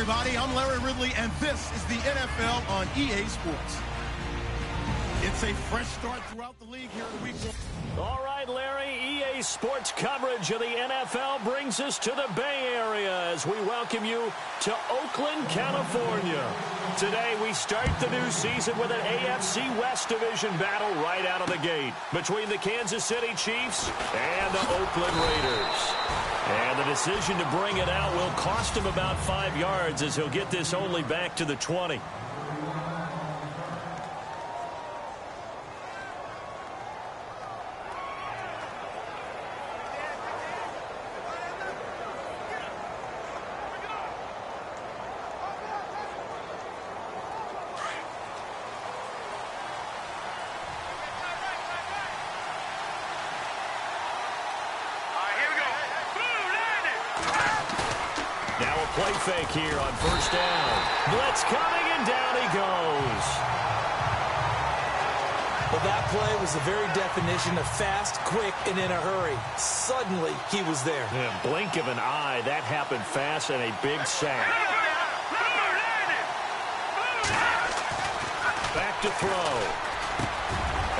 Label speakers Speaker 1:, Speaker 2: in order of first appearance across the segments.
Speaker 1: everybody. I'm Larry Ridley, and this is the NFL on EA Sports. It's a fresh start throughout the league here in Week 1.
Speaker 2: All right, Larry, EA Sports coverage of the NFL brings us to the Bay Area as we welcome you to Oakland, California. Today, we start the new season with an AFC West Division battle right out of the gate between the Kansas City Chiefs and the Oakland Raiders. And the decision to bring it out will cost him about 5 yards as he'll get this only back to the 20. Play fake here on first down. Blitz coming, and down he goes.
Speaker 3: Well, that play was the very definition of fast, quick, and in a hurry. Suddenly, he was there.
Speaker 2: Yeah, blink of an eye, that happened fast, and a big sack. Back to throw.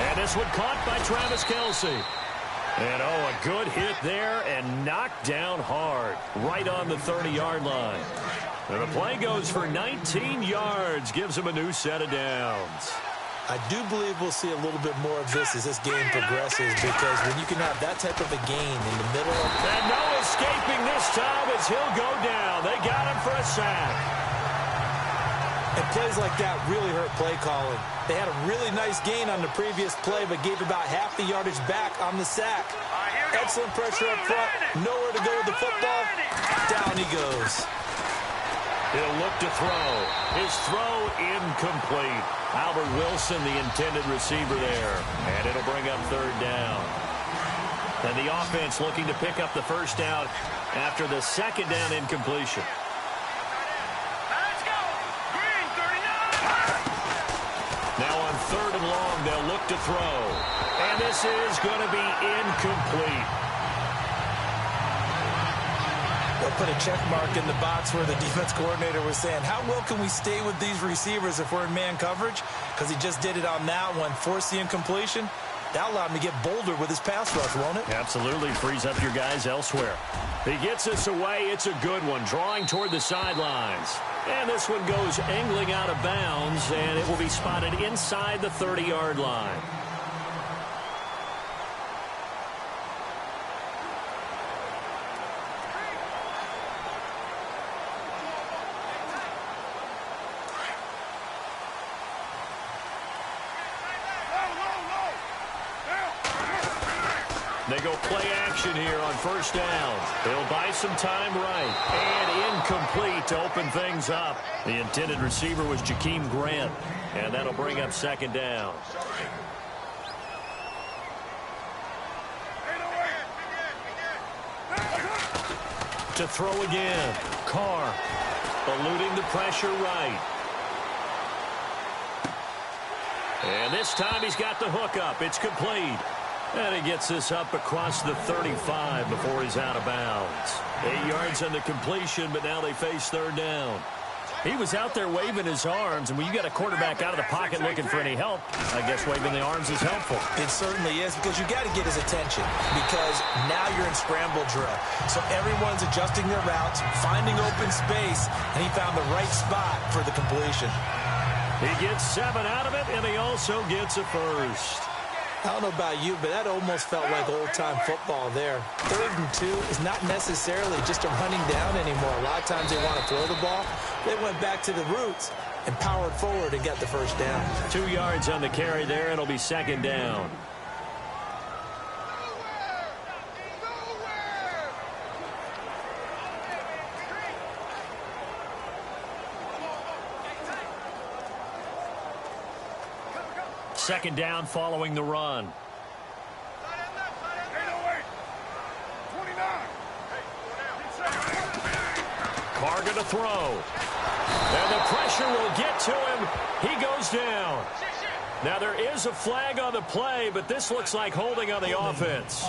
Speaker 2: And this one caught by Travis Kelce. And, oh, a good hit there and knocked down hard right on the 30-yard line. And the play goes for 19 yards, gives him a new set of downs.
Speaker 3: I do believe we'll see a little bit more of this as this game progresses, because when you can have that type of a gain in the middle of...
Speaker 2: And no escaping this time as he'll go down. They got him for a sack.
Speaker 3: And plays like that really hurt play calling. They had a really nice gain on the previous play, but gave about half the yardage back on the sack. Excellent pressure up front. Nowhere to go with the football. Down he goes.
Speaker 2: He'll look to throw. His throw incomplete. Albert Wilson, the intended receiver there. And it'll bring up third down. And the offense looking to pick up the first down after the second down incompletion. Now on third and long, they'll look to throw. And this is going to be incomplete.
Speaker 3: They'll put a check mark in the box where the defense coordinator was saying, how well can we stay with these receivers if we're in man coverage? Because he just did it on that one, forced the incompletion. That allowed him to get bolder with his pass rush, won't it?
Speaker 2: Absolutely. Frees up your guys elsewhere. He gets this away. It's a good one. Drawing toward the sidelines. And this one goes angling out of bounds, and it will be spotted inside the 30-yard line. They go play action here on first down. They'll buy some time right. And incomplete to open things up. The intended receiver was Jakeem Grant. And that'll bring up second down. To throw again. Carr eluding the pressure right. And this time he's got the hook up. It's complete. And he gets this up across the 35 before he's out of bounds. 8 yards on the completion, but now they face third down. He was out there waving his arms, and when you got a quarterback out of the pocket looking for any help, I guess waving the arms is helpful.
Speaker 3: It certainly is, because you got to get his attention, because now you're in scramble drill. So everyone's adjusting their routes, finding open space, and he found the right spot for the completion.
Speaker 2: He gets 7 out of it, and he also gets a first.
Speaker 3: I don't know about you, but that almost felt like old-time football there. 3rd and 2 is not necessarily just a running down anymore. A lot of times they want to throw the ball. They went back to the roots and powered forward and got the first down.
Speaker 2: 2 yards on the carry there. It'll be second down. Second down following the run. Carr going to throw. And the pressure will get to him. He goes down. Now there is a flag on the play, but this looks like holding on the offense.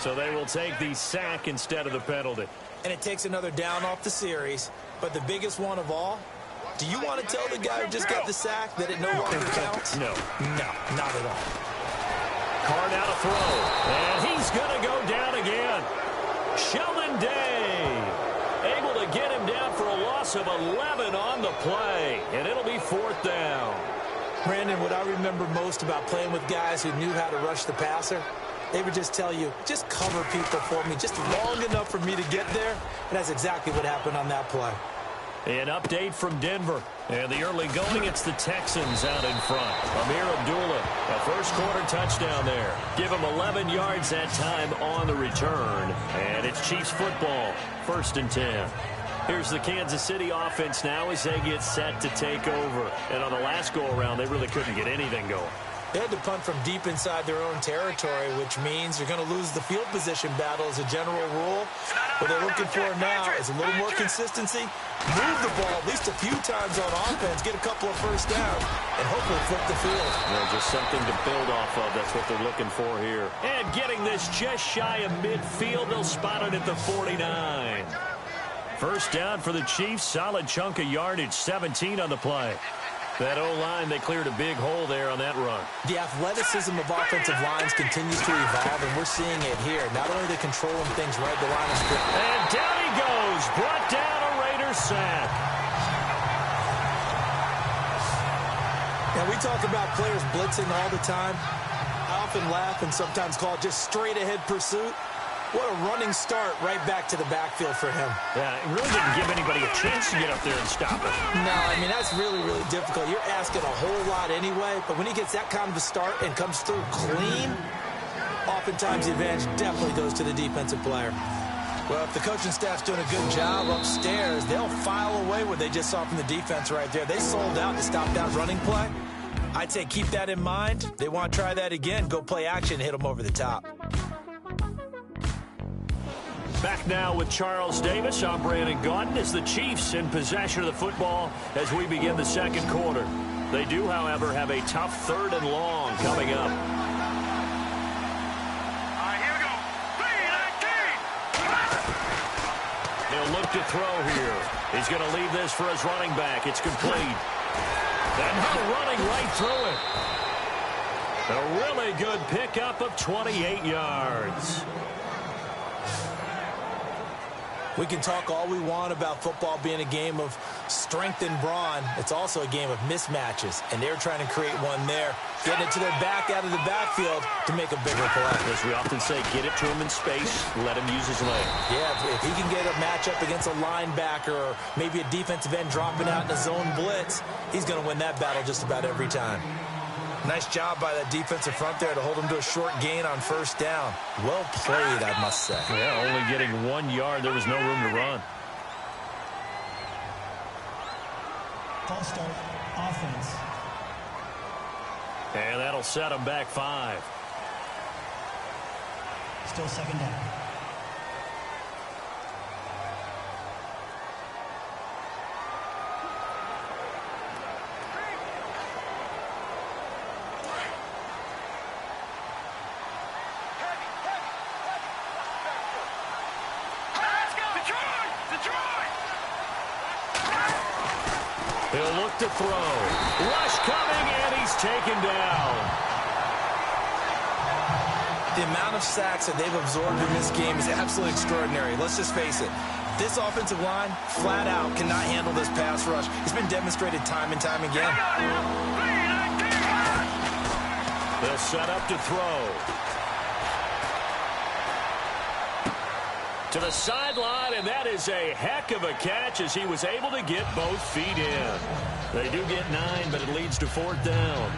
Speaker 2: So they will take the sack instead of the penalty.
Speaker 3: And it takes another down off the series. But the biggest one of all, do you want to tell the guy who just got the sack that it no longer counts?
Speaker 2: No.
Speaker 3: No, not at all.
Speaker 2: Card out a throw. And he's going to go down again. Sheldon Day able to get him down for a loss of 11 on the play. And it'll be 4th down.
Speaker 3: Brandon, what I remember most about playing with guys who knew how to rush the passer, they would just tell you, just cover people for me, just long enough for me to get there. And that's exactly what happened on that play.
Speaker 2: An update from Denver. And the early going, it's the Texans out in front. Amir Abdullah, a first-quarter touchdown there. Give him 11 yards that time on the return. And it's Chiefs football, 1st and 10. Here's the Kansas City offense now as they get set to take over. And on the last go-around, they really couldn't get anything going.
Speaker 3: They had to punt from deep inside their own territory, which means you're going to lose the field position battle as a general rule. What they're looking for now is a little more consistency, move the ball at least a few times on offense, get a couple of first downs, and hopefully flip the field.
Speaker 2: Well, just something to build off of. That's what they're looking for here. And getting this just shy of midfield, they'll spot it at the 49. First down for the Chiefs. Solid chunk of yardage, 17 on the play. That O-line, they cleared a big hole there on that run.
Speaker 3: The athleticism of offensive lines continues to evolve, and we're seeing it here. Not only are they controlling things right at the line of scrimmage.
Speaker 2: And down he goes. Brought down a Raiders sack.
Speaker 3: Now, we talk about players blitzing all the time. I often laugh and sometimes call it just straight-ahead pursuit. What a running start right back to the backfield for him.
Speaker 2: Yeah, it really didn't give anybody a chance to get up there and stop it.
Speaker 3: No, I mean, that's really, really difficult. You're asking a whole lot anyway, but when he gets that kind of a start and comes through clean, oftentimes the advantage definitely goes to the defensive player. Well, if the coaching staff's doing a good job upstairs, they'll file away what they just saw from the defense right there. They sold out to stop that running play. I'd say keep that in mind. They want to try that again. Go play action, hit them over the top.
Speaker 2: Back now with Charles Davis. I'm Brandon Gaudin as the Chiefs in possession of the football as we begin the second quarter. They do, however, have a tough 3rd and long coming up.
Speaker 4: All right, here we go.
Speaker 2: He'll look to throw here. He's going to leave this for his running back. It's complete. And now running right through it. A really good pickup of 28 yards.
Speaker 3: We can talk all we want about football being a game of strength and brawn. It's also a game of mismatches, and they're trying to create one there, getting it to their back out of the backfield to make a bigger play.
Speaker 2: As we often say, get it to him in space, let him use his leg.
Speaker 3: Yeah, if he can get a matchup against a linebacker or maybe a defensive end dropping out in a zone blitz, he's going to win that battle just about every time. Nice job by that defensive front there to hold him to a short gain on first down. Well played, I must say.
Speaker 2: Yeah, only getting 1 yard. There was no room to run.
Speaker 5: False start, offense.
Speaker 2: And that'll set him back 5.
Speaker 5: Still 2nd down.
Speaker 2: He'll look to throw. Rush coming, and he's taken down.
Speaker 3: The amount of sacks that they've absorbed in this game is absolutely extraordinary. Let's just face it. This offensive line, flat out, cannot handle this pass rush. It's been demonstrated time and time again.
Speaker 2: They'll set up to throw. To the sideline, and that is a heck of a catch as he was able to get both feet in. They do get 9, but it leads to 4th down.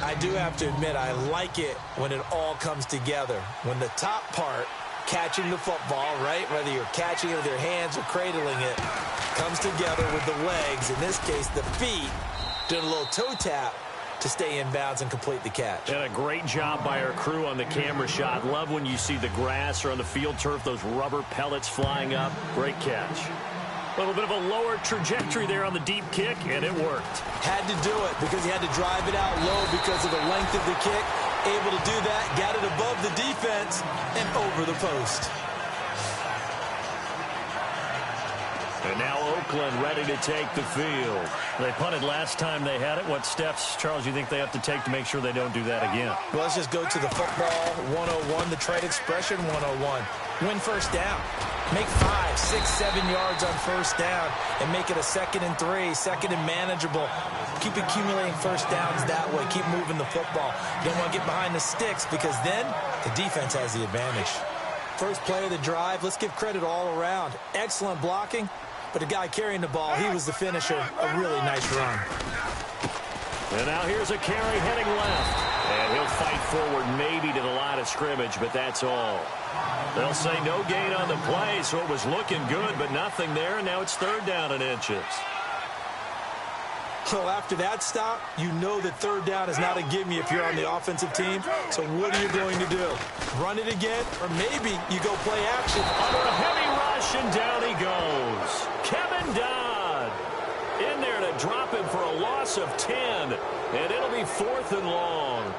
Speaker 3: I do have to admit, I like it when it all comes together. When the top part, catching the football, right, whether you're catching it with your hands or cradling it, comes together with the legs, in this case the feet, doing a little toe tap to stay in bounds and complete the catch.
Speaker 2: And a great job by our crew on the camera shot. Love when you see the grass or on the field turf, those rubber pellets flying up. Great catch. A little bit of a lower trajectory there on the deep kick, and it worked.
Speaker 3: Had to do it because he had to drive it out low because of the length of the kick. able to do that, got it above the defense and over the post.
Speaker 2: And now Oakland ready to take the field. They punted last time they had it. What steps, Charles, you think they have to take to make sure they don't do that again?
Speaker 3: Well, let's just go to the football 101, the trade expression 101. Win first down. Make 5, 6, 7 yards on first down and make it a 2nd and 3, 2nd and manageable. Keep accumulating first downs that way. Keep moving the football. You don't want to get behind the sticks because then the defense has the advantage. First play of the drive, let's give credit all around. Excellent blocking, but the guy carrying the ball, he was the finisher. A really nice run.
Speaker 2: And now here's a carry heading left. And he'll fight forward maybe to the line of scrimmage, but that's all. They'll say no gain on the play, so it was looking good, but nothing there. And now it's 3rd down and inches.
Speaker 3: So after that stop, you know that 3rd down is not a gimme if you're on the offensive team. So what are you going to do? Run it again? Or maybe you go play action.
Speaker 2: Under a heavy rush, and down he goes. Kevin Dodd in there to drop him for a loss of 10. And it'll be 4th and long.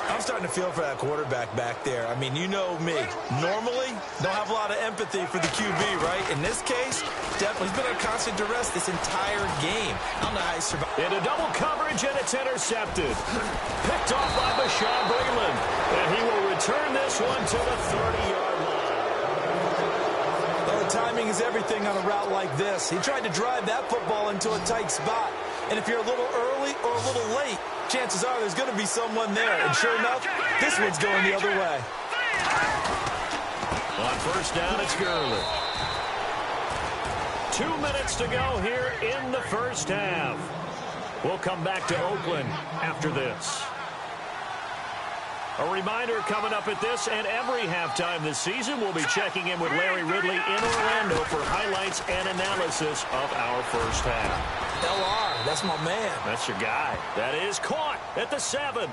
Speaker 3: I'm starting to feel for that quarterback back there. I mean, you know me. Normally, don't have a lot of empathy for the QB, right? In this case, definitely, he's been under constant duress this entire game. I don't know how he survived.
Speaker 2: Into double coverage, and it's intercepted. Picked off by Bashaud Breeland. And he will return this one to the 30-yard line.
Speaker 3: Well, timing is everything on a route like this. He tried to drive that football into a tight spot. And if you're a little early or a little late, chances are there's going to be someone there. And sure enough, this one's going the other way.
Speaker 2: On first down, it's Gurley. 2 minutes to go here in the first half. We'll come back to Oakland after this. A reminder coming up at this and every halftime this season, we'll be checking in with Larry Ridley in Orlando for highlights and analysis of our first half.
Speaker 3: LR, that's my man.
Speaker 2: That's your guy. That is caught at the 7.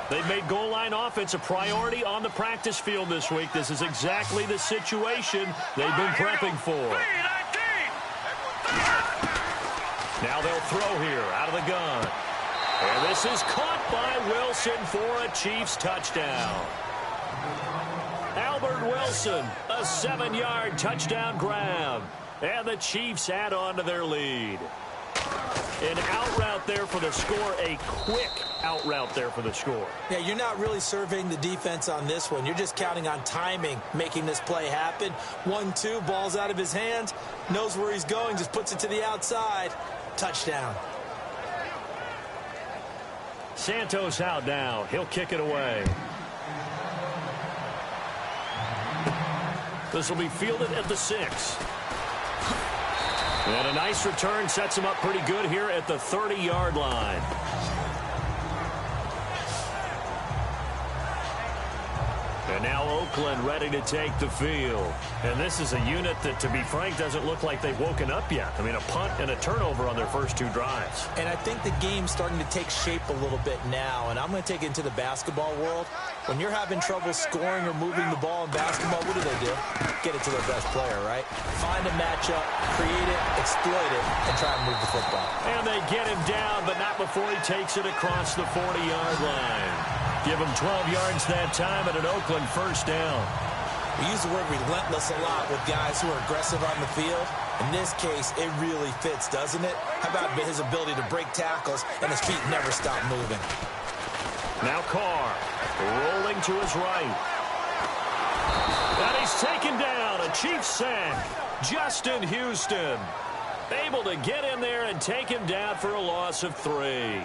Speaker 2: They've made goal line offense a priority on the practice field this week. This is exactly the situation they've been prepping for. Now they'll throw here out of the gun. And this is caught by Wilson for a Chiefs touchdown. Albert Wilson, a 7-yard touchdown grab. And the Chiefs add on to their lead. An out route there for the score, a quick out route there for the score.
Speaker 3: Yeah, you're not really surveying the defense on this one. You're just counting on timing, making this play happen. 1-2, ball's out of his hands, knows where he's going, just puts it to the outside. Touchdown.
Speaker 2: Santos out now. He'll kick it away. This will be fielded at the 6. And a nice return sets him up pretty good here at the 30-yard line. And now Oakland ready to take the field. And this is a unit that, to be frank, doesn't look like they've woken up yet. I mean, a punt and a turnover on their first 2 drives.
Speaker 3: And I think the game's starting to take shape a little bit now. And I'm going to take it into the basketball world. When you're having trouble scoring or moving the ball in basketball, what do? Get it to their best player, right? Find a matchup, create it, exploit it, and try and move the football.
Speaker 2: And they get him down, but not before he takes it across the 40-yard line. Give him 12 yards that time and an Oakland first down.
Speaker 3: We use the word relentless a lot with guys who are aggressive on the field. In this case, it really fits, doesn't it? How about his ability to break tackles and his feet never stop moving?
Speaker 2: Now Carr rolling to his right. And he's taken down. A Chiefs sack. Justin Houston able to get in there and take him down for a loss of 3.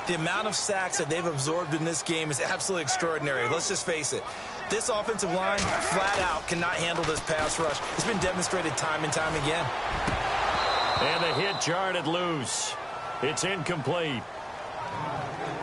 Speaker 3: The amount of sacks that they've absorbed in this game is absolutely extraordinary. Let's just face it. This offensive line, flat out, cannot handle this pass rush. It's been demonstrated time and time again.
Speaker 2: And the hit jarred it loose. It's incomplete.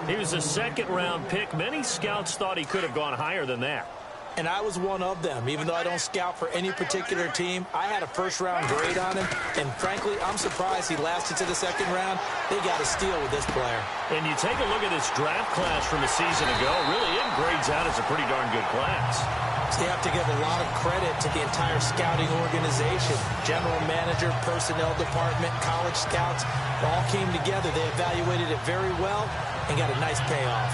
Speaker 2: He was a 2nd-round pick. Many scouts thought he could have gone higher than that.
Speaker 3: And I was one of them. Even though I don't scout for any particular team, I had a first-round grade on him. And frankly, I'm surprised he lasted to the 2nd round. They got a steal with this player.
Speaker 2: And you take a look at this draft class from a season ago, really it grades out as a pretty darn good class.
Speaker 3: So you have to give a lot of credit to the entire scouting organization. General manager, personnel department, college scouts, all came together. They evaluated it very well and got a nice payoff.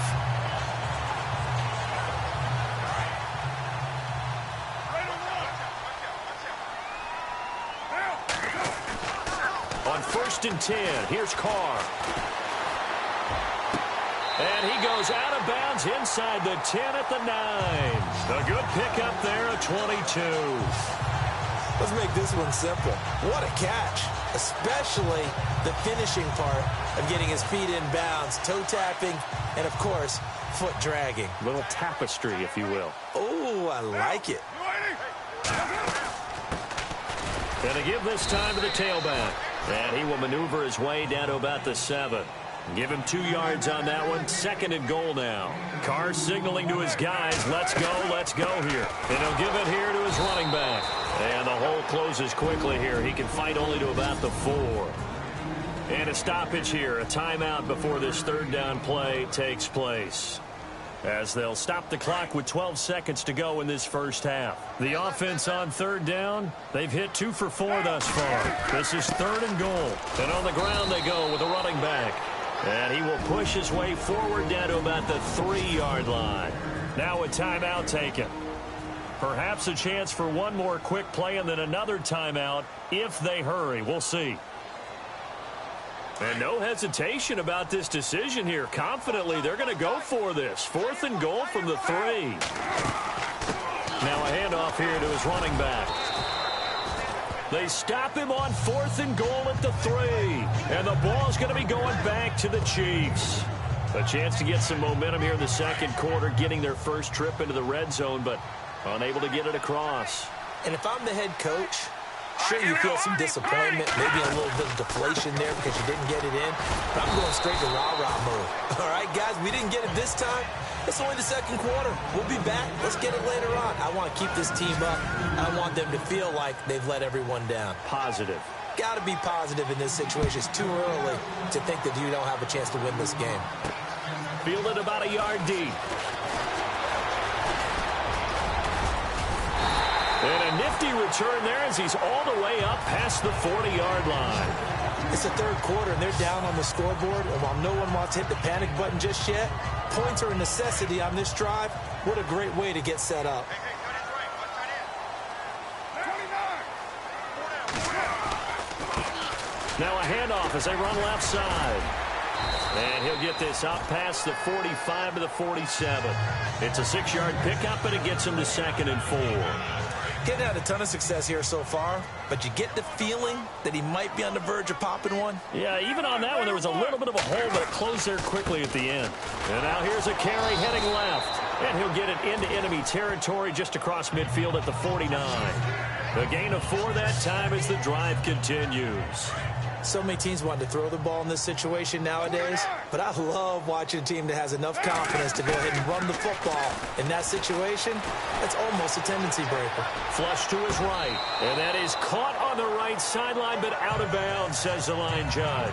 Speaker 2: On 1st and 10, here's Carr. And he goes out of bounds inside the 10 at the 9. A good pickup there, a 22.
Speaker 3: Let's make this one simple. What a catch, especially the finishing part of getting his feet in bounds, toe tapping, and, of course, foot dragging.
Speaker 2: Little tapestry, if you will.
Speaker 3: Oh, I like it.
Speaker 2: And to give this time to the tailback. And he will maneuver his way down to about the 7. Give him 2 yards on that one. 2nd and goal now. Carr signaling to his guys, let's go here. And he'll give it here to his running back. And the hole closes quickly here. He can fight only to about the 4. And a stoppage here, a timeout before this 3rd down play takes place, as they'll stop the clock with 12 seconds to go in this first half. The offense on 3rd down, they've hit 2 for 4 thus far. This is 3rd and goal. And on the ground they go with a running back. And he will push his way forward down to about the 3-yard line. Now a timeout taken. Perhaps a chance for one more quick play and then another timeout if they hurry. We'll see. And no hesitation about this decision here. Confidently, they're going to go for this. 4th and goal from the 3. Now a handoff here to his running back. They stop him on 4th and goal at the 3. And the ball's going to be going back to the Chiefs. A chance to get some momentum here in the 2nd quarter, getting their first trip into the red zone, but unable to get it across.
Speaker 3: And if I'm the head coach, sure, you feel some disappointment, maybe a little bit of deflation there because you didn't get it in. But I'm going straight to rah-rah mode. All right, guys, we didn't get it this time. It's only the 2nd quarter. We'll be back. Let's get it later on. I want to keep this team up. I want them to feel like they've let everyone down.
Speaker 2: Positive.
Speaker 3: Got to be positive in this situation. It's too early to think that you don't have a chance to win this game.
Speaker 2: Fielded about a yard deep. And a nifty return there as he's all the way up past the 40-yard line.
Speaker 3: It's the 3rd quarter, and they're down on the scoreboard. And while no one wants to hit the panic button just yet, points are a necessity on this drive. What a great way to get set up.
Speaker 2: Now a handoff as they run left side. And he'll get this up past the 45 to the 47. It's a 6-yard pickup, and it gets him to 2nd and 4.
Speaker 3: Getting had a ton of success here so far, but you get the feeling that he might be on the verge of popping one.
Speaker 2: Yeah, even on that one, there was a little bit of a hole, but it closed there quickly at the end. And now here's a carry heading left. And he'll get it into enemy territory just across midfield at the 49. A gain of 4 that time as the drive continues.
Speaker 3: So many teams want to throw the ball in this situation nowadays, but I love watching a team that has enough confidence to go ahead and run the football. In that situation, that's almost a tendency breaker.
Speaker 2: Flush to his right, and that is caught on the right sideline, but out of bounds, says the line judge.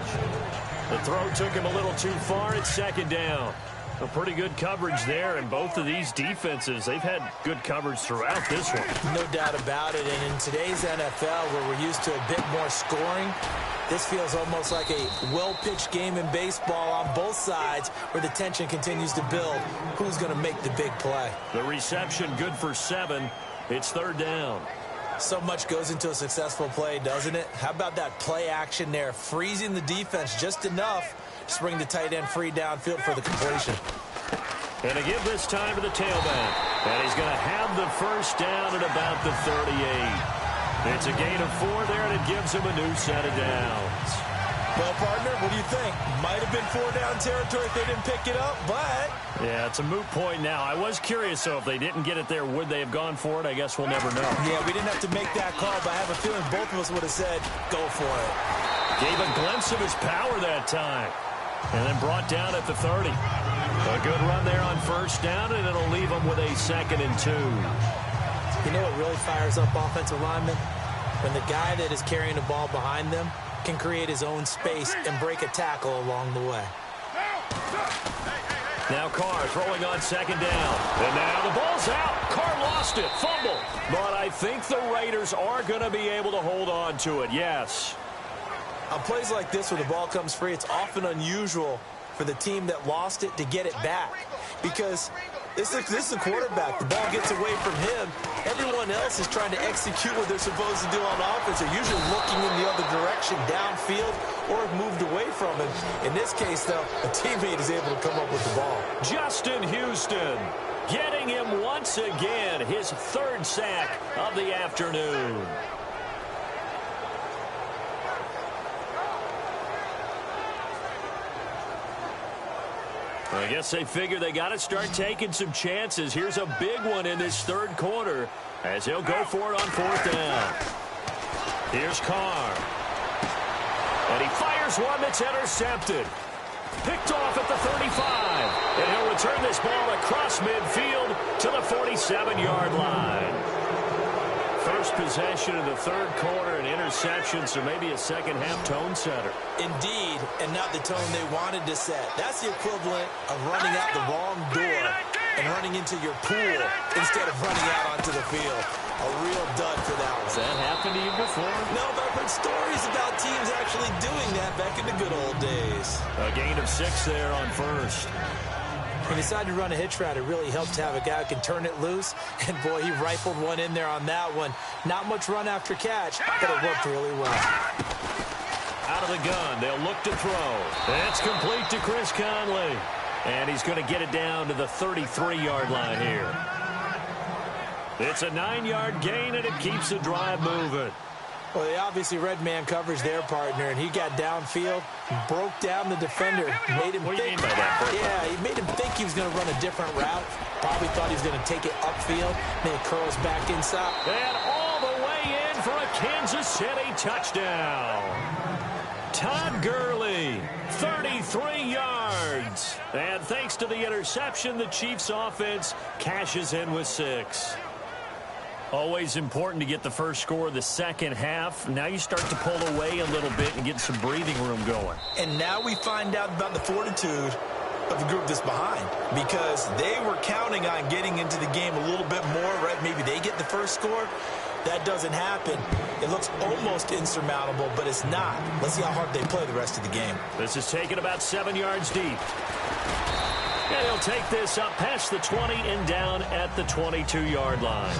Speaker 2: The throw took him a little too far. It's 2nd down. A pretty good coverage there, and both of these defenses, they've had good coverage throughout this one.
Speaker 3: No doubt about it, and in today's NFL, where we're used to a bit more scoring, this feels almost like a well-pitched game in baseball on both sides where the tension continues to build. Who's going to make the big play?
Speaker 2: The reception good for 7. It's 3rd down.
Speaker 3: So much goes into a successful play, doesn't it? How about that play action there, freezing the defense just enough to bring the tight end free downfield for the completion.
Speaker 2: And to give this time to the tailback. And he's going to have the first down at about the 38. It's a gain of 4 there, and it gives him a new set of downs.
Speaker 3: Well, partner, what do you think? Might have been 4-down territory if they didn't pick it up, but...
Speaker 2: Yeah, it's a moot point now. I was curious, so if they didn't get it there, would they have gone for it? I guess we'll never know.
Speaker 3: Yeah, we didn't have to make that call, but I have a feeling both of us would have said, go for it.
Speaker 2: Gave a glimpse of his power that time. And then brought down at the 30. A good run there on 1st down, and it'll leave him with a 2nd and 2.
Speaker 3: You know what really fires up offensive linemen? When the guy that is carrying the ball behind them can create his own space and break a tackle along the way.
Speaker 2: Now Carr throwing on 2nd down. And now the ball's out. Carr lost it. Fumble. But I think the Raiders are going to be able to hold on to it, yes.
Speaker 3: On plays like this where the ball comes free, it's often unusual for the team that lost it to get it back. Because this is a quarterback. The ball gets away from him. Everyone else is trying to execute what they're supposed to do on offense. They're usually looking in the other direction, downfield, or moved away from him. In this case, though, a teammate is able to come up with the ball.
Speaker 2: Justin Houston getting him once again, his third sack of the afternoon. I guess they figure they got to start taking some chances. Here's a big one in this third quarter as he'll go for it on fourth down. Here's Carr. And he fires one that's intercepted. Picked off at the 35. And he'll return this ball across midfield to the 47-yard line. First possession of the third quarter, an interception, so maybe a second-half tone setter.
Speaker 3: Indeed, and not the tone they wanted to set. That's the equivalent of running out the wrong door and running into your pool instead of running out onto the field. A real dud for that one.
Speaker 2: Has that happened to you before?
Speaker 3: No, but I've heard stories about teams actually doing that back in the good old days.
Speaker 2: A gain of 6 there on first.
Speaker 3: He decided to run a hitch route. It really helped to have a guy who can turn it loose. And, boy, he rifled one in there on that one. Not much run after catch, but it worked really well.
Speaker 2: Out of the gun, they'll look to throw. That's complete to Chris Conley. And he's going to get it down to the 33-yard line here. It's a 9-yard gain, and it keeps the drive moving.
Speaker 3: Well, they obviously read man coverage their partner, and he got downfield, broke down the defender, made him
Speaker 2: what do you
Speaker 3: think.
Speaker 2: mean by that?
Speaker 3: Yeah, he made him think he was going to run a different route. Probably thought he was going to take it upfield. Then it curls back inside.
Speaker 2: And all the way in for a Kansas City touchdown. Todd Gurley, 33 yards. And thanks to the interception, the Chiefs offense cashes in with 6. Always important to get the first score of the second half. Now you start to pull away a little bit and get some breathing room going.
Speaker 3: And now we find out about the fortitude of the group that's behind, because they were counting on getting into the game a little bit more, right? Maybe they get the first score. That doesn't happen. It looks almost insurmountable, but it's not. Let's see how hard they play the rest of the game.
Speaker 2: This is taken about 7 yards deep. And he'll take this up past the 20 and down at the 22-yard line.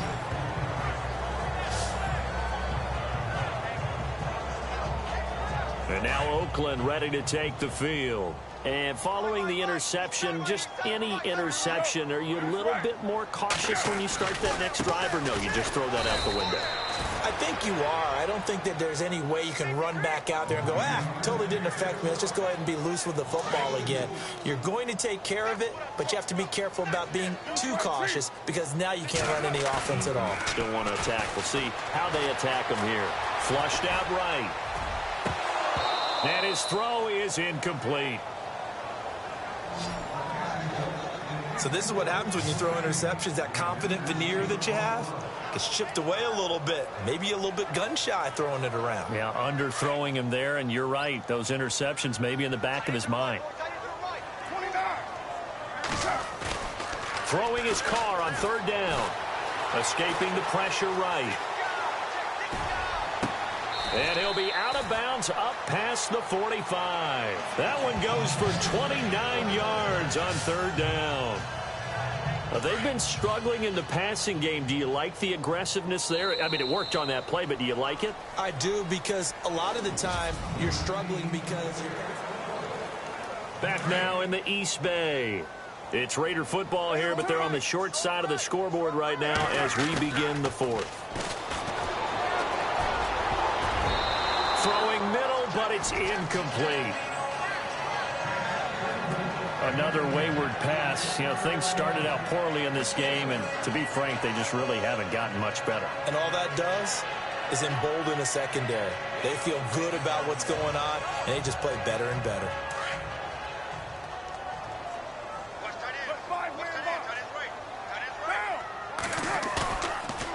Speaker 2: And now Oakland ready to take the field. And following the interception, just any interception, are you a little bit more cautious when you start that next drive, or no, you just throw that out the window?
Speaker 3: I think you are. I don't think that there's any way you can run back out there and go, totally didn't affect me. Let's just go ahead and be loose with the football again. You're going to take care of it, but you have to be careful about being too cautious, because now you can't run any offense at all.
Speaker 2: Still want to attack. We'll see how they attack him here. Flushed out right. And his throw is incomplete.
Speaker 3: So this is what happens when you throw interceptions. That confident veneer that you have gets chipped away a little bit. Maybe a little bit gun-shy throwing it around.
Speaker 2: Yeah, underthrowing him there, and you're right. Those interceptions may be in the back of his mind. Throwing his car on third down. Escaping the pressure right. And he'll be out of bounds up past the 45. That one goes for 29 yards on third down. They've been struggling in the passing game. Do you like the aggressiveness there? I mean, it worked on that play, but do you like it?
Speaker 3: I do, because a lot of the time you're struggling because you're...
Speaker 2: Back now in the East Bay. It's Raider football here, but they're on the short side of the scoreboard right now as we begin the fourth. Throwing middle, but it's incomplete. Another wayward pass. You know, things started out poorly in this game, and to be frank, they just really haven't gotten much better.
Speaker 3: And all that does is embolden a secondary. They feel good about what's going on, and they just play better and better.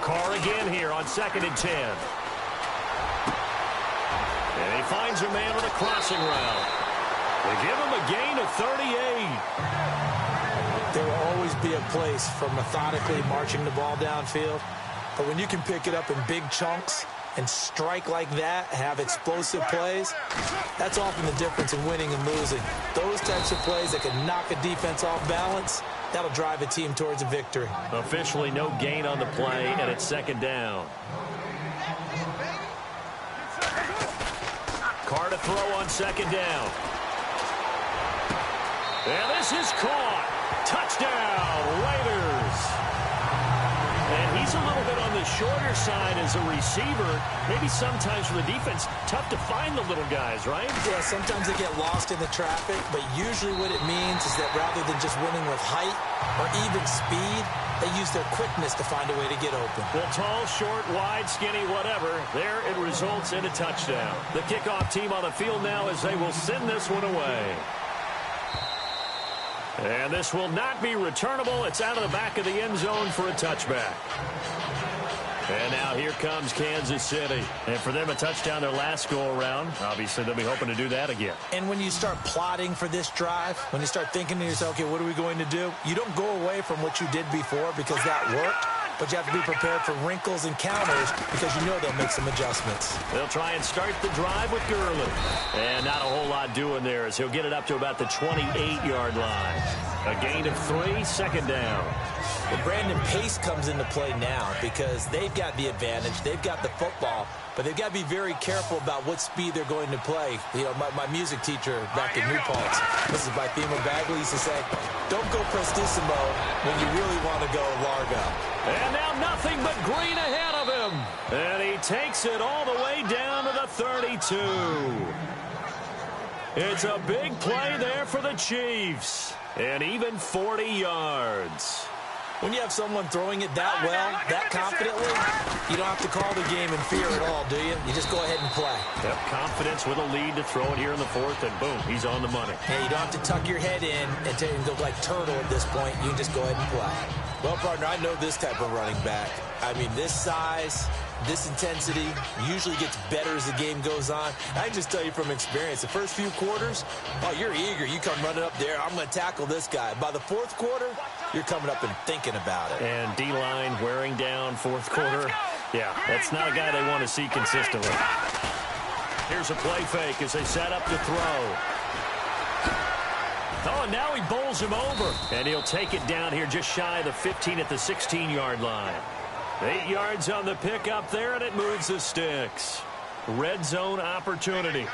Speaker 2: Carr again here on 2nd and 10. And he finds a man with a crossing route. They give him a gain of 38.
Speaker 3: There will always be a place for methodically marching the ball downfield. But when you can pick it up in big chunks and strike like that, have explosive plays, that's often the difference in winning and losing. Those types of plays that can knock a defense off balance, that'll drive a team towards a victory.
Speaker 2: Officially no gain on the play, and it's second down. Carr to throw on second down. And this is caught. Touchdown, Raiders. And he's a little bit on the shorter side as a receiver. Maybe sometimes for the defense, tough to find the little guys, right?
Speaker 3: Yeah, sometimes they get lost in the traffic, but usually what it means is that rather than just winning with height or even speed, they use their quickness to find a way to get open.
Speaker 2: Well, tall, short, wide, skinny, whatever, there it results in a touchdown. The kickoff team on the field now as they will send this one away. And this will not be returnable. It's out of the back of the end zone for a touchback. And now here comes Kansas City. And for them, a touchdown their last go-around. Obviously, they'll be hoping to do that again.
Speaker 3: And when you start plotting for this drive, when you start thinking to yourself, okay, what are we going to do? You don't go away from what you did before because that worked. But you have to be prepared for wrinkles and counters because you know they'll make some adjustments.
Speaker 2: They'll try and start the drive with Gurley. And not a whole lot doing there as he'll get it up to about the 28-yard line. A gain of 3, second down.
Speaker 3: Well, Brandon, pace comes into play now because they've got the advantage. They've got the football. But they've got to be very careful about what speed they're going to play. You know, my music teacher back in New Paltz, Mrs. Bythema Bagley, used to say, don't go prestissimo when you really want to go largo.
Speaker 2: And now nothing but green ahead of him. And he takes it all the way down to the 32. It's a big play there for the Chiefs. And even 40 yards.
Speaker 3: When you have someone throwing it that well, that confidently, you don't have to call the game in fear at all, do you? You just go ahead and play.
Speaker 2: Yep, confidence with a lead to throw it here in the fourth, and boom, he's on the money.
Speaker 3: Yeah, you don't have to tuck your head in and go like turtle at this point. You can just go ahead and play. Well, partner, I know this type of running back. I mean, this size, this intensity usually gets better as the game goes on. I can just tell you from experience, the first few quarters, oh, you're eager. You come running up there, I'm going to tackle this guy. By the fourth quarter, you're coming up and thinking about it.
Speaker 2: And D-line wearing down fourth quarter. Yeah, that's not a guy they want to see consistently. Here's a play fake as they set up to throw. Oh, and now he bowls him over. And he'll take it down here just shy of the 15 at the 16-yard line. 8 yards on the pickup there, and it moves the sticks. Red zone opportunity.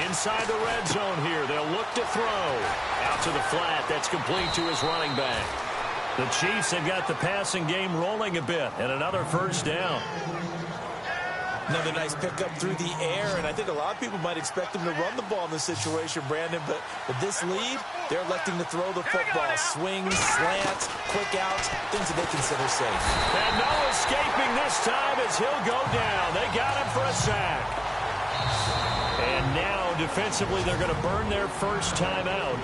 Speaker 2: Inside the red zone here. They'll look to throw. Out to the flat. That's complete to his running back. The Chiefs have got the passing game rolling a bit, and another first down.
Speaker 3: Another nice pickup through the air, and I think a lot of people might expect him to run the ball in this situation, Brandon, but with this lead, they're electing to throw the football. Swings, slants, quick outs, things that they consider safe.
Speaker 2: And no escaping this time as he'll go down. They got him for a sack. And now, defensively, they're going to burn their first time out.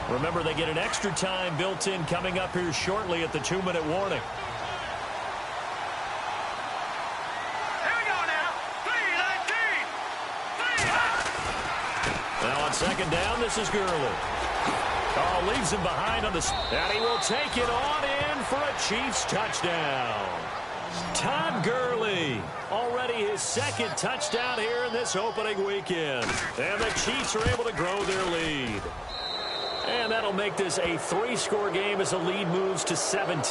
Speaker 2: Remember, they get an extra time built in coming up here shortly at the 2-minute warning. Now on second down, this is Gurley. Oh, leaves him behind on the... And he will take it on in for a Chiefs touchdown. Todd Gurley, already his second touchdown here in this opening weekend. And the Chiefs are able to grow their lead. And that'll make this a 3-score game as the lead moves to 17.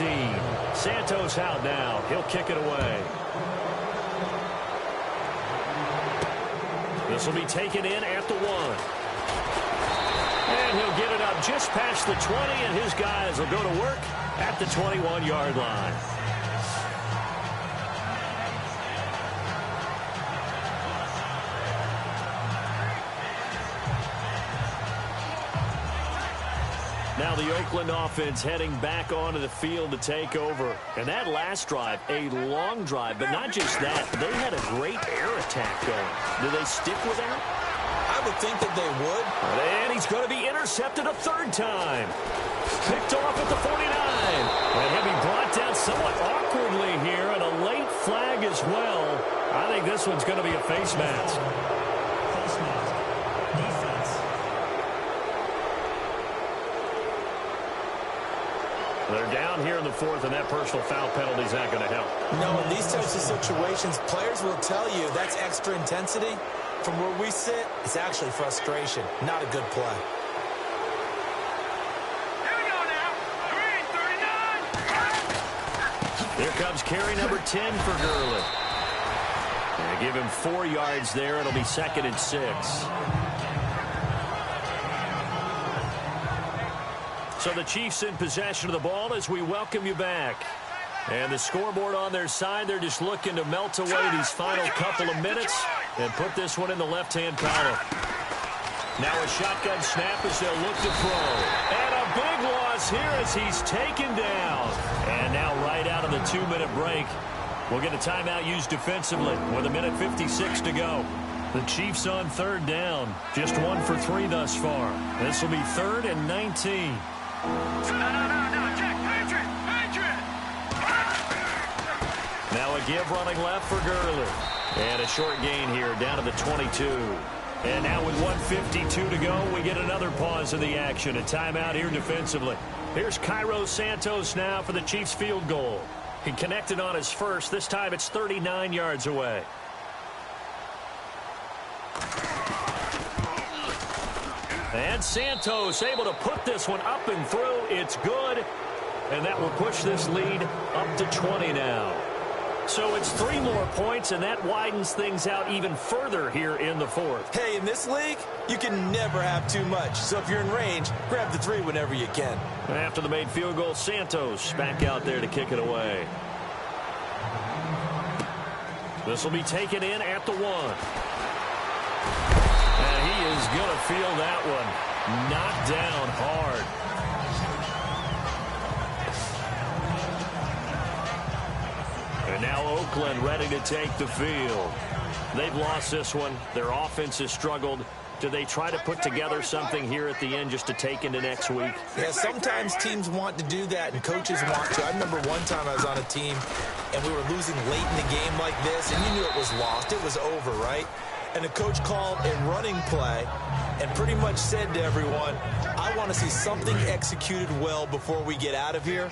Speaker 2: Santos out now. He'll kick it away. This will be taken in at the 1. And he'll get it up just past the 20, and his guys will go to work at the 21-yard line. Now the Oakland offense heading back onto the field to take over. And that last drive, a long drive, but not just that. They had a great air attack going. Do they stick with that?
Speaker 3: I would think that they would.
Speaker 2: And he's going to be intercepted a third time. Picked off at the 49. And he'll be brought down somewhat awkwardly here, and a late flag as well. I think this one's going to be a face mask.
Speaker 5: Face mask.
Speaker 2: They're down here in the fourth, and that personal foul penalty is not going to help.
Speaker 3: No, in these types of situations, players will tell you that's extra intensity. From where we sit, it's actually frustration, not a good play.
Speaker 4: Here we go now. Green, 39.
Speaker 2: Here comes carry number 10 for Gurley. And give him 4 yards there. It'll be 2nd and 6. So the Chiefs in possession of the ball as we welcome you back. And the scoreboard on their side, they're just looking to melt away these final couple of minutes and put this one in the left-hand column. Now a shotgun snap as they'll look to throw. And a big loss here as he's taken down. And now right out of the 2-minute break, we'll get a timeout used defensively with 1:56 to go. The Chiefs on 3rd down. Just 1 for 3 thus far. This will be 3rd and 19.
Speaker 4: No, Jack, Patriot.
Speaker 2: Now a give running left for Gurley. And a short gain here down to the 22. And now with 1:52 to go, we get another pause in the action. A timeout here defensively. Here's Cairo Santos now for the Chiefs field goal. He connected on his first. This time it's 39 yards away. And Santos able to put this one up and through. It's good. And that will push this lead up to 20 now. So it's 3 more points, and that widens things out even further here in the 4th.
Speaker 3: Hey, in this league, you can never have too much. So if you're in range, grab the 3 whenever you can.
Speaker 2: After the made field goal, Santos back out there to kick it away. This will be taken in at the 1. And he is going to feel that one knocked down hard. And now Oakland ready to take the field. They've lost this one. Their offense has struggled. Do they try to put together something here at the end just to take into next week?
Speaker 3: Yeah, sometimes teams want to do that and coaches want to. I remember one time I was on a team and we were losing late in the game like this, and you knew it was lost. It was over, right? And the coach called a running play and pretty much said to everyone, I want to see something executed well before we get out of here.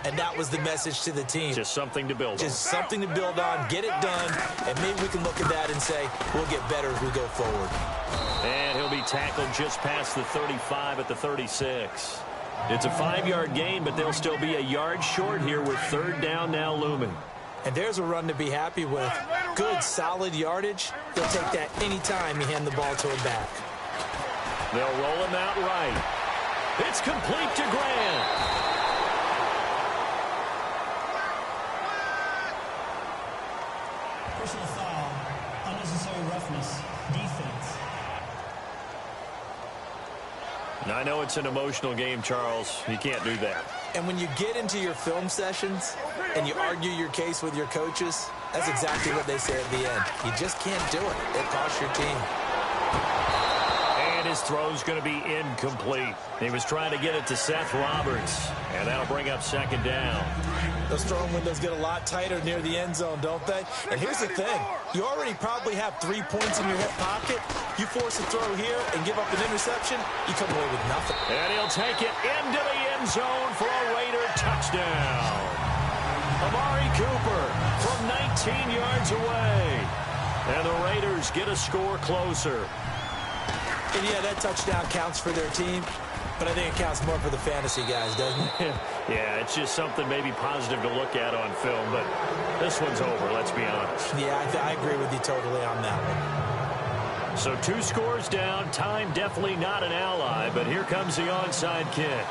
Speaker 3: And that was the message to the team.
Speaker 2: Just something to build on.
Speaker 3: Just something to build on, get it done, and maybe we can look at that and say, we'll get better as we go forward.
Speaker 2: And he'll be tackled just past the 35 at the 36. It's a 5-yard gain, but they'll still be a yard short here with 3rd down now looming.
Speaker 3: And there's a run to be happy with. Good, solid yardage. They'll take that any time you hand the ball to a back.
Speaker 2: They'll roll him out right. It's complete to Grant.
Speaker 5: Personal foul, unnecessary roughness, defense.
Speaker 2: I know it's an emotional game, Charles. You can't do that.
Speaker 3: And when you get into your film sessions and you argue your case with your coaches, that's exactly what they say at the end. You just can't do it. It costs your team.
Speaker 2: And his throw's going to be incomplete. He was trying to get it to Seth Roberts, and that'll bring up 2nd down.
Speaker 3: Those throwing windows get a lot tighter near the end zone, don't they? And here's the thing. You already probably have 3 points in your hip pocket. You force a throw here and give up an interception, you come away with nothing.
Speaker 2: And he'll take it into the end zone for a Raider touchdown. Amari Cooper from 19 yards away. And the Raiders get a score closer.
Speaker 3: And yeah, that touchdown counts for their team, but I think it counts more for the fantasy guys, doesn't it?
Speaker 2: Yeah, it's just something maybe positive to look at on film, but this one's over, let's be honest.
Speaker 3: Yeah, I agree with you totally on that one.
Speaker 2: So 2 scores down, time definitely not an ally, but here comes the onside kick.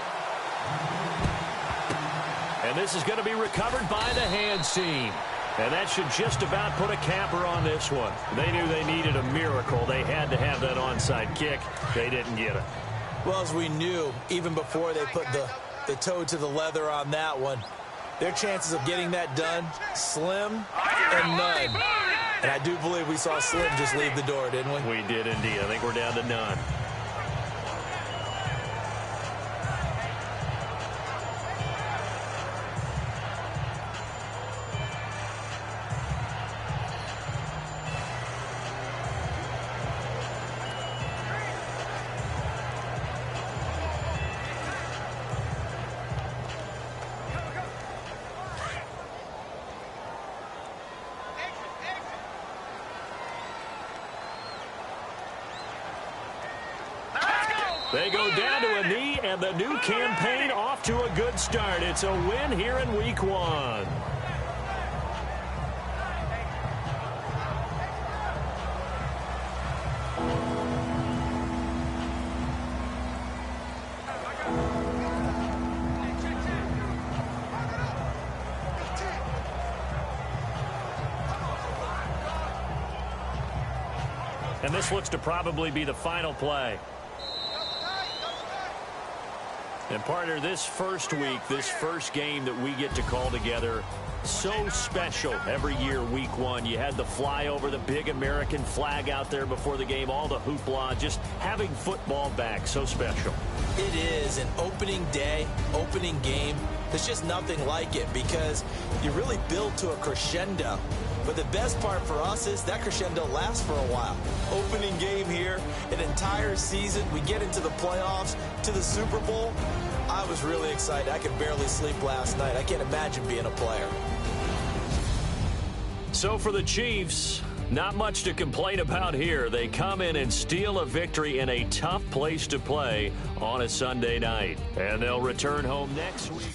Speaker 2: And this is going to be recovered by the hands team. And that should just about put a capper on this one. They knew they needed a miracle. They had to have that onside kick. They didn't get it.
Speaker 3: Well, as we knew, even before they put the toe to the leather on that one, their chances of getting that done, slim and none. And I do believe we saw Slim just leave the door, didn't we?
Speaker 2: We did indeed. I think we're down to none. They go down to a knee, and the new campaign off to a good start. It's a win here in Week 1. And this looks to probably be the final play. And partner, this first week, this first game that we get to call together, so special every year, Week 1. You had the flyover, the big American flag out there before the game, all the hoopla, just having football back, so special.
Speaker 3: It is an opening day, opening game. There's just nothing like it because you really build to a crescendo. But the best part for us is that crescendo lasts for a while. Opening game here, an entire season. We get into the playoffs, to the Super Bowl. I was really excited. I could barely sleep last night. I can't imagine being a player.
Speaker 2: So for the Chiefs, not much to complain about here. They come in and steal a victory in a tough place to play on a Sunday night. And they'll return home next week.